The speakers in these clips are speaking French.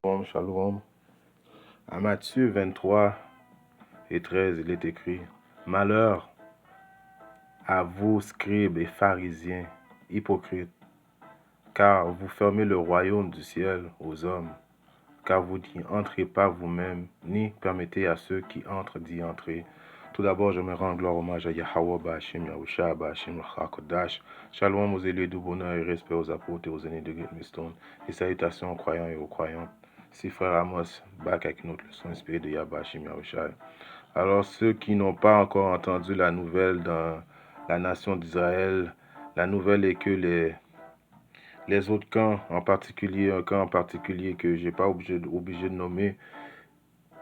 Shalom. À Matthieu 23 et 13, il est écrit: Malheur à vous, scribes et pharisiens, hypocrites, car vous fermez le royaume du ciel aux hommes, car vous n'y entrez pas vous-même, ni permettez à ceux qui entrent d'y entrer. Tout d'abord, je me rends gloire hommage à Yahweh Ba'ashim, Yahusha Ba'ashim, Chakodash. Shalom aux élus du bonheur et respect aux apôtres et aux aînés de Great Millstone. Et salutations aux croyants et aux croyantes. Si frère Amos, back avec une autre leçon inspirée de Yahbashim Yahusha. Alors, ceux qui n'ont pas encore entendu la nouvelle dans la nation d'Israël, la nouvelle est que les autres camps, en particulier un camp en particulier que je n'ai pas obligé de nommer,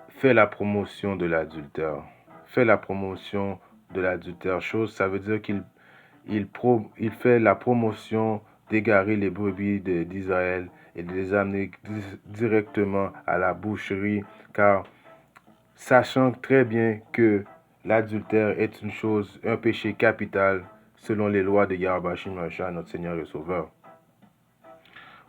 fait la promotion de l'adultère. Fait la promotion de l'adultère. Chose, ça veut dire qu'il fait la promotion d'égarer les brebis d'Israël et de les amener directement à la boucherie, car sachant très bien que l'adultère est une chose, un péché capital, selon les lois de Yahweh Shimashah, notre Seigneur et Sauveur.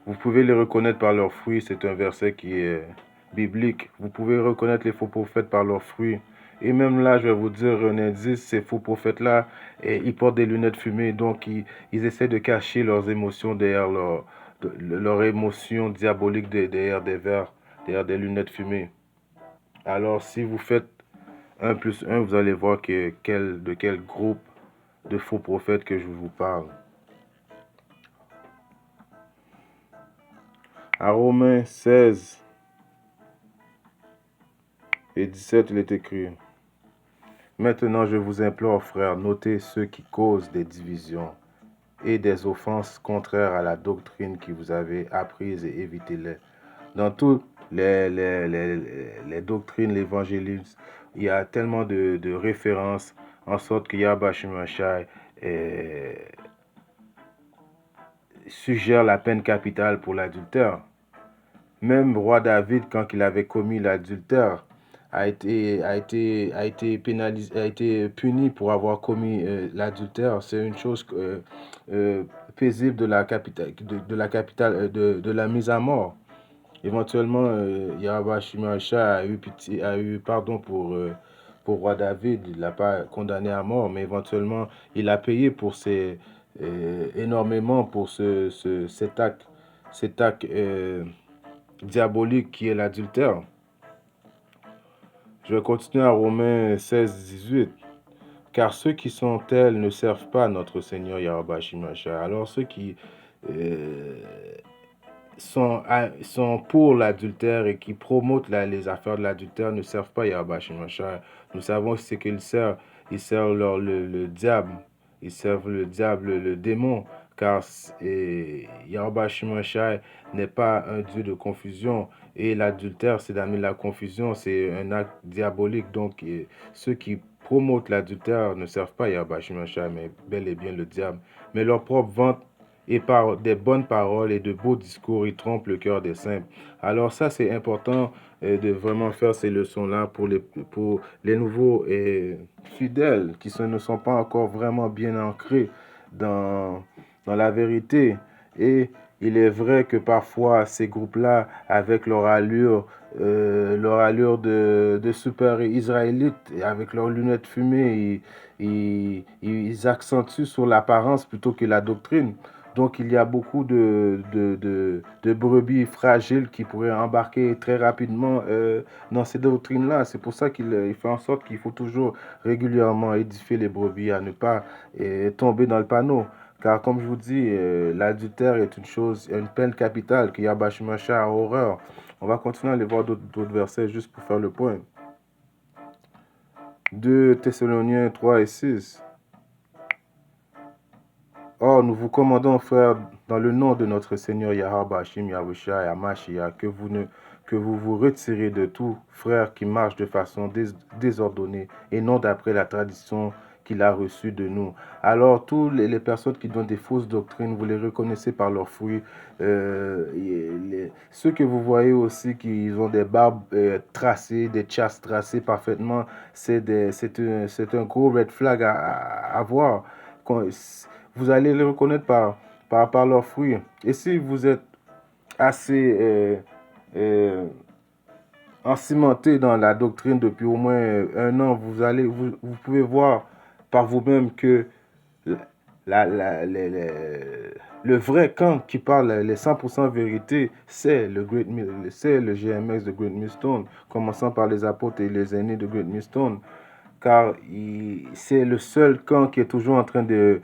Vous pouvez les reconnaître par leurs fruits, c'est un verset qui est biblique. Vous pouvez reconnaître les faux prophètes par leurs fruits. Et même là, je vais vous dire un indice, ces faux prophètes-là, ils portent des lunettes fumées, donc ils essaient de cacher leurs émotions derrière leurs émotions diaboliques derrière des verres, derrière des lunettes fumées. Alors, si vous faites 1 plus 1, vous allez voir de quel groupe de faux prophètes que je vous parle. À Romains 16 et 17, il est écrit: Maintenant, je vous implore, frères, notez ceux qui causent des divisions et des offenses contraires à la doctrine que vous avez apprise et évitez-les. Dans toutes les doctrines, l'évangélisme, il y a tellement de références en sorte que Yahweh Shimashai suggère la peine capitale pour l'adultère. Même roi David, quand il avait commis l'adultère, a été puni pour avoir commis l'adultère. C'est une chose paisible de la capitale, de la mise à mort. Éventuellement, Yahweh Shimashah a eu pardon pour roi David. Il ne l'a pas condamné à mort, mais éventuellement, il a payé pour énormément pour cet acte diabolique qui est l'adultère. Je vais continuer à Romains 16, 18. Car ceux qui sont tels ne servent pas notre Seigneur Yahweh Shimashah. Alors ceux qui sont pour l'adultère et qui promotent les affaires de l'adultère ne servent pas Yahweh Shimashah. Nous savons ce qu'ils servent. Ils servent le diable. Ils servent le diable, le démon. Car Yahweh Shimashah n'est pas un Dieu de confusion. Et l'adultère, c'est d'amener la confusion. C'est un acte diabolique. Donc, ceux qui promotent l'adultère ne servent pas Yahweh Shimashah, mais bel et bien le diable. Mais leur propre vente et par des bonnes paroles et de beaux discours, ils trompent le cœur des simples. Alors ça, c'est important de vraiment faire ces leçons-là pour les nouveaux fidèles qui ne sont pas encore vraiment bien ancrés dans la vérité. Et il est vrai que parfois, ces groupes-là, avec leur allure de super israélites, et avec leurs lunettes fumées, ils accentuent sur l'apparence plutôt que la doctrine. Donc, il y a beaucoup de brebis fragiles qui pourraient embarquer très rapidement dans ces doctrines-là. C'est pour ça qu'il fait en sorte qu'il faut toujours régulièrement édifier les brebis à ne pas tomber dans le panneau. Car comme je vous dis, l'adultère est une peine capitale que Yahweh Shimashah a horreur. On va continuer à aller voir d'autres versets juste pour faire le point. 2 Thessaloniciens 3 et 6. Or, nous vous commandons, frères, dans le nom de notre Seigneur Yahweh Hashim Yahusha et Amashia, que vous vous retirez de tout frère qui marche de façon désordonnée et non d'après la tradition qu'il a reçue de nous. Alors, toutes les personnes qui donnent des fausses doctrines, vous les reconnaissez par leurs fruits. Ceux que vous voyez aussi qui ont des barbes tracées, des chasses tracées parfaitement, c'est un gros red flag à voir. Vous allez les reconnaître par leurs fruits. Et si vous êtes assez euh, encimenté dans la doctrine depuis au moins un an, vous pouvez voir par vous-même que la- la- les- les- le vrai camp qui parle les 100% vérité, c'est le GMX de Great Millstone, commençant par les apôtres et les aînés de Great Millstone, car c'est le seul camp qui est toujours en train de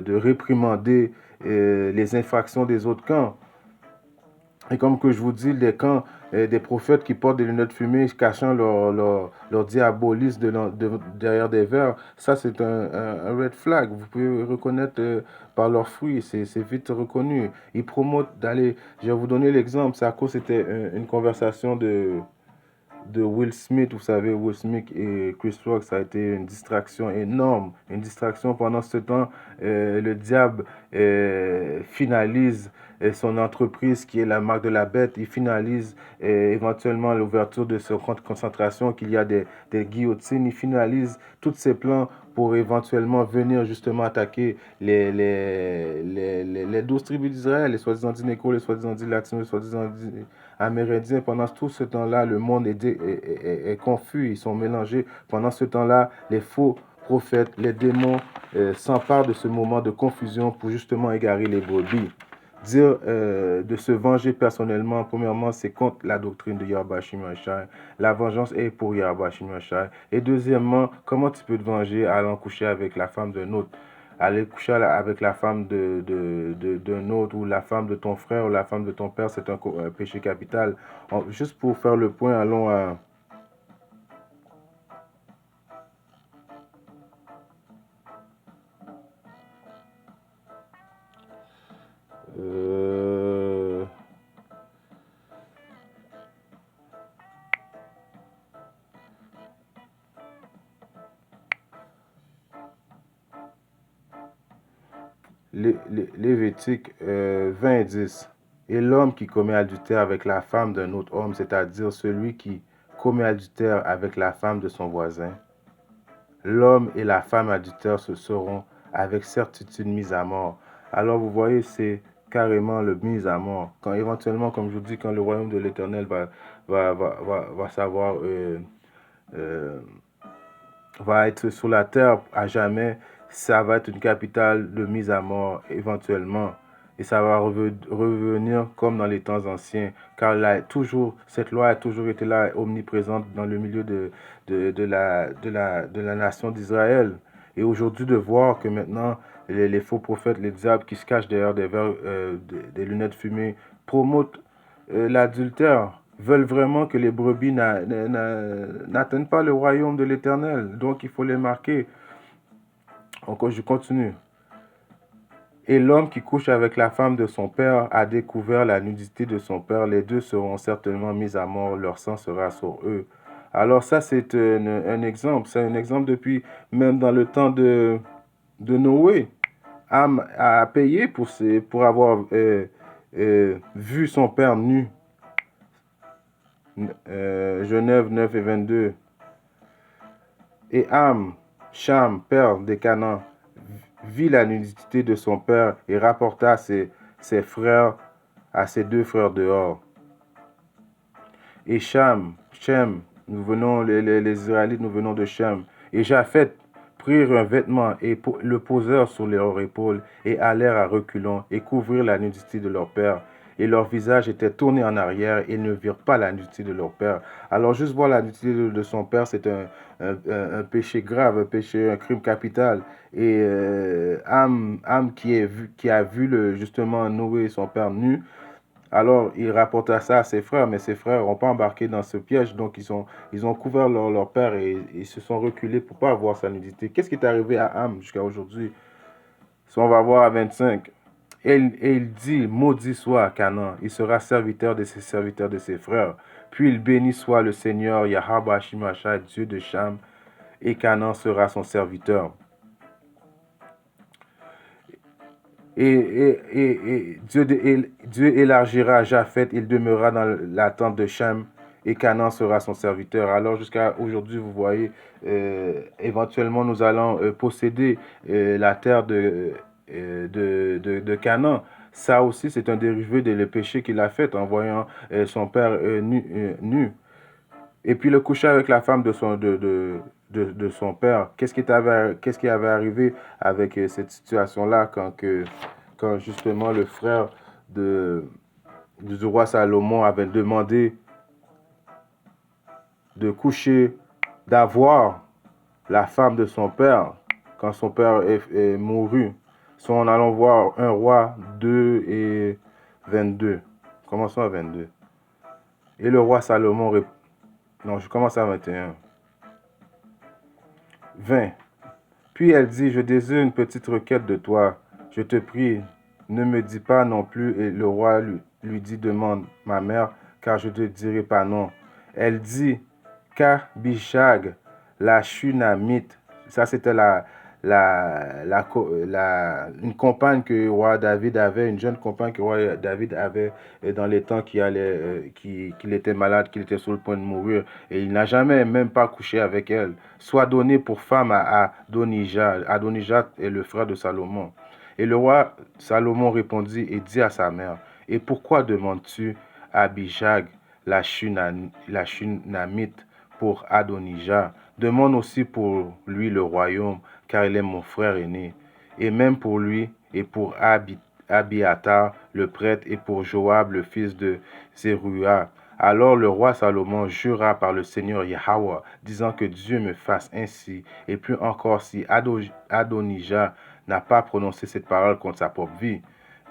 réprimander les infractions des autres camps. Et comme que je vous dis, les camps des prophètes qui portent des lunettes fumées cachant leur diabolisme derrière des verres, ça c'est un red flag. Vous pouvez reconnaître par leurs fruits, c'est vite reconnu. Ils promotent d'aller, je vais vous donner l'exemple, ça à cause c'était une conversation de Will Smith. Vous savez, Will Smith et Chris Rock, ça a été une distraction énorme. Une distraction pendant ce temps. Le diable finalise son entreprise qui est la marque de la bête. Il finalise éventuellement l'ouverture de ce camp de concentration, qu'il y a des guillotines. Il finalise tous ses plans pour éventuellement venir justement attaquer les 12 tribus d'Israël, les soi-disant dits négros, les soi-disant dits latinos, les soi-disant dits amérindiens. Pendant tout ce temps-là, le monde est confus, ils sont mélangés. Pendant ce temps-là, les faux prophètes, les démons s'emparent de ce moment de confusion pour justement égarer les brebis. Dire de se venger personnellement, premièrement, c'est contre la doctrine de Yahweh Shai. La vengeance est pour Yahweh Shai. Et deuxièmement, comment tu peux te venger allant coucher avec la femme d'un autre? Aller coucher avec la femme d'un autre, ou la femme de ton frère, ou la femme de ton père, c'est un péché capital. Juste pour faire le point, allons à... euh, Lévitique 20:10. Et l'homme qui commet adultère avec la femme d'un autre homme, c'est-à-dire celui qui commet adultère avec la femme de son voisin, l'homme et la femme adultère se seront avec certitude mis à mort. Alors vous voyez, c'est carrément le mise à mort. Quand éventuellement, comme je vous dis, quand le royaume de l'Éternel va savoir euh, va être sur la terre à jamais, ça va être une capitale de mise à mort éventuellement. Et ça va revenir comme dans les temps anciens, car cette loi a toujours été là, omniprésente dans le milieu de la nation d'Israël. Et aujourd'hui, de voir que maintenant, les faux prophètes, les diables qui se cachent derrière des lunettes fumées, promotent l'adultère, veulent vraiment que les brebis n'atteignent pas le royaume de l'Éternel. Donc il faut les marquer. Encore, je continue. Et l'homme qui couche avec la femme de son père a découvert la nudité de son père. Les deux seront certainement mis à mort. Leur sang sera sur eux. Alors ça, c'est un exemple. C'est un exemple depuis même dans le temps de Noé. Ham a payé pour avoir vu son père nu. Genève 9 et 22. Et Ham, Cham, père de Canaan, vit la nudité de son père et rapporta ses frères à ses deux frères dehors. Et Shem, nous venons, les Israélites, nous venons de Shem. Et Japhet prirent un vêtement et le posèrent sur leurs épaules et allèrent à reculons et couvrirent la nudité de leur père. Et leur visage était tourné en arrière et ils ne virent pas la nudité de leur père. Alors juste voir la nudité de son père, c'est un péché grave, un péché, un crime capital. Et Ham qui a vu justement Noé et son père nus, alors, il rapporta ça à ses frères, mais ses frères n'ont pas embarqué dans ce piège, donc ils ont couvert leur père et ils se sont reculés pour ne pas avoir sa nudité. Qu'est-ce qui est arrivé à Ham jusqu'à aujourd'hui? Si on va voir à 25. Et il dit, maudit soit Canaan, il sera serviteur de ses serviteurs de ses frères. Puis il bénit soit le Seigneur Yahweh Hashimasha, Dieu de Cham, et Canaan sera son serviteur. Et Dieu élargira Japhet, il demeura dans la tente de Shem, et Canaan sera son serviteur. Alors jusqu'à aujourd'hui, vous voyez, éventuellement nous allons posséder la terre de Canaan. Ça aussi, c'est un dérivé de le péché qu'il a fait en voyant son père nu. Et puis le coucher avec la femme de son père. Qu'est-ce qui avait arrivé avec cette situation-là quand justement le frère de, du roi Salomon avait demandé de coucher, d'avoir la femme de son père quand son père est mouru. Soit en allant voir un roi 2 et 22. Commençons à 22. Et le roi Salomon non, je commence à 21. 20. Puis elle dit, je désire une petite requête de toi. Je te prie, ne me dis pas non plus. Et le roi lui dit, demande ma mère, car je ne te dirai pas non. Elle dit, qu'Abishag, la Shunamite, ça c'était une compagne que le roi David avait, une jeune compagne que le roi David avait dans les temps qu'il était malade, qu'il était sur le point de mourir. Et il n'a jamais même pas couché avec elle. Soit donnée pour femme à Adonijah. Adonijah est le frère de Salomon. Et le roi Salomon répondit et dit à sa mère, et pourquoi demandes-tu à Abishag, la Shunamite, pour Adonijah? Demande aussi pour lui le royaume, car il est mon frère aîné, et même pour lui et pour Abiatar le prêtre et pour Joab le fils de Zeruah. Alors le roi Salomon jura par le Seigneur Yahweh, disant que Dieu me fasse ainsi, et plus encore si Adonijah n'a pas prononcé cette parole contre sa propre vie.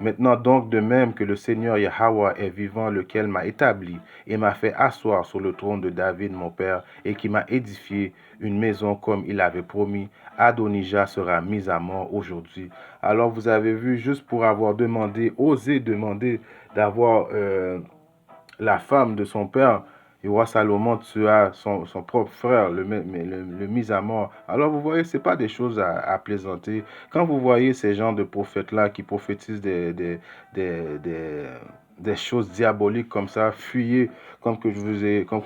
Maintenant donc, de même que le Seigneur Yahweh est vivant, lequel m'a établi et m'a fait asseoir sur le trône de David mon père, et qui m'a édifié une maison comme il avait promis, Adonijah sera mis à mort aujourd'hui. Alors vous avez vu, juste pour avoir demandé, osé demander d'avoir la femme de son père, le roi Salomon tua son propre frère, le mis à mort. Alors vous voyez, ce n'est pas des choses à plaisanter. Quand vous voyez ces gens de prophètes-là qui prophétisent des, des, des choses diaboliques comme ça, fuyez, comme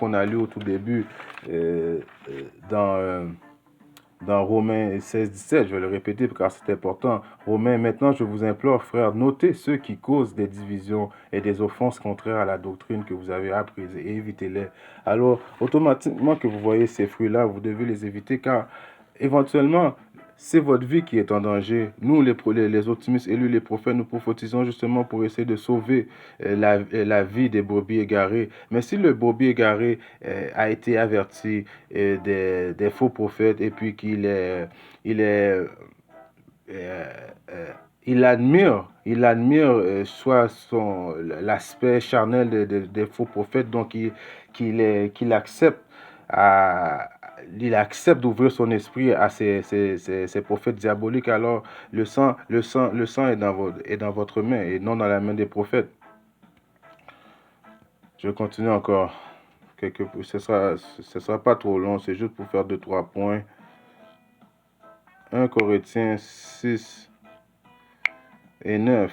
on a lu au tout début euh, euh, dans... dans Romains 16, 17, je vais le répéter car c'est important. Romains, maintenant je vous implore, frères, notez ceux qui causent des divisions et des offenses contraires à la doctrine que vous avez apprise et évitez-les. Alors, automatiquement que vous voyez ces fruits-là, vous devez les éviter car éventuellement, c'est votre vie qui est en danger. Nous, les optimistes élus, les prophètes, nous prophétisons justement pour essayer de sauver la vie des brebis égarées. Mais si le brebis égaré a été averti des faux prophètes et puis il est, euh, euh, il admire soit l'aspect charnel des faux prophètes, donc qu'il accepte à, il accepte d'ouvrir son esprit à ces prophètes diaboliques, alors le sang est dans votre main et non dans la main des prophètes. Je continue encore. Ce sera pas trop long, c'est juste pour faire 2-3 points. 1 Corinthiens 6 et 9.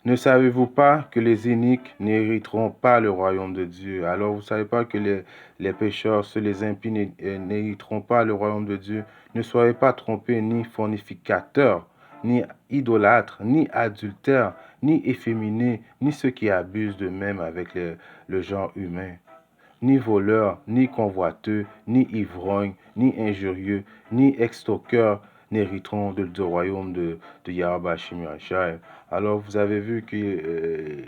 Ne savez-vous pas que les iniques n'hériteront pas le royaume de Dieu? Alors vous ne savez pas que les pécheurs, ceux les impies n'hériteront pas le royaume de Dieu. Ne soyez pas trompés, ni fornificateurs, ni idolâtres, ni adultères, ni efféminés, ni ceux qui abusent de même avec le genre humain, ni voleurs, ni convoiteux, ni ivrognes, ni injurieux, ni extorqueurs n'hériteront du royaume de Yahweh Shimashai. Alors vous avez vu que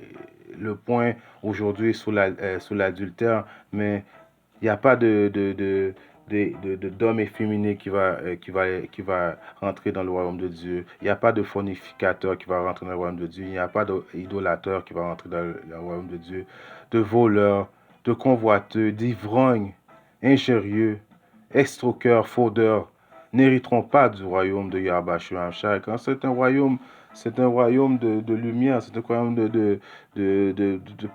le point aujourd'hui est sur l'adultère, mais il n'y a pas d'homme efféminé qui va rentrer dans le royaume de Dieu. Il n'y a pas de fornificateur qui va rentrer dans le royaume de Dieu. Il n'y a pas d'idolateur qui va rentrer dans le royaume de Dieu. De voleurs, de convoiteux, d'ivrognes, injurieux, estroqueurs, fraudeurs n'hériteront pas du royaume de Yahweh Shemashai. Quand c'est un royaume de lumière, c'est un royaume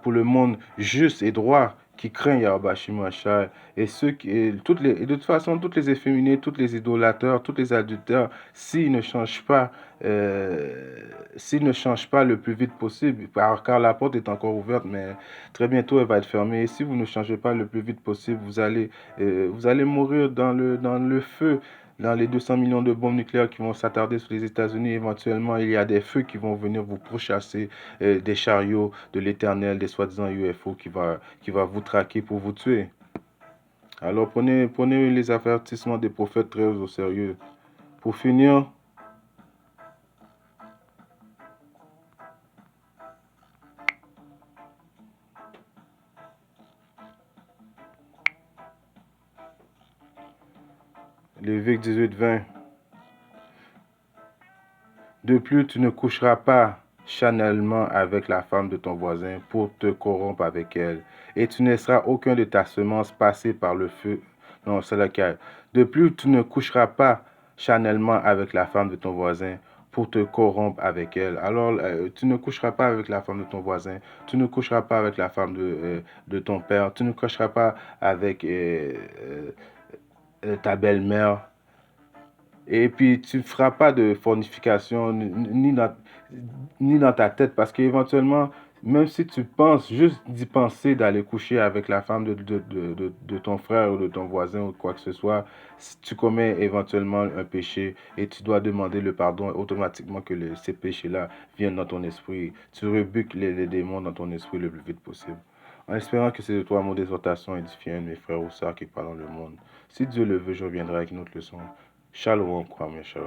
pour le monde juste et droit qui craint Yahweh Shemashai. Et de toute façon, toutes les efféminés, tous les idolâteurs, tous les adultères, s'ils ne changent pas, le plus vite possible, car la porte est encore ouverte, mais très bientôt elle va être fermée. Et si vous ne changez pas le plus vite possible, vous allez mourir dans le feu dans les 200 millions de bombes nucléaires qui vont s'attarder sur les États-Unis, éventuellement, il y a des feux qui vont venir vous pourchasser, des chariots de l'Éternel, des soi-disant UFO qui va vous traquer pour vous tuer. Alors prenez les avertissements des prophètes très au sérieux. Pour finir, Lévitique 18:20. De plus, tu ne coucheras pas charnellement avec la femme de ton voisin pour te corrompre avec elle, et tu ne laisseras aucun de ta semence passer par le feu. Non, c'est lequel. De plus, tu ne coucheras pas charnellement avec la femme de ton voisin pour te corrompre avec elle. Alors, tu ne coucheras pas avec la femme de ton voisin, tu ne coucheras pas avec la femme de ton père, tu ne coucheras pas avec ta belle-mère. Et puis, tu ne feras pas de fornication ni dans ta tête parce qu'éventuellement, même si tu penses, juste d'y penser d'aller coucher avec la femme de ton frère ou de ton voisin ou quoi que ce soit, si tu commets éventuellement un péché et tu dois demander le pardon automatiquement que ces péchés-là viennent dans ton esprit. Tu rebutes les démons dans ton esprit le plus vite possible. En espérant que ces trois mots d'exhortation édifient mes frères ou sœurs qui parlent dans le monde. Si Dieu le veut, je reviendrai avec une autre leçon. Shalom, quoi, mes chers.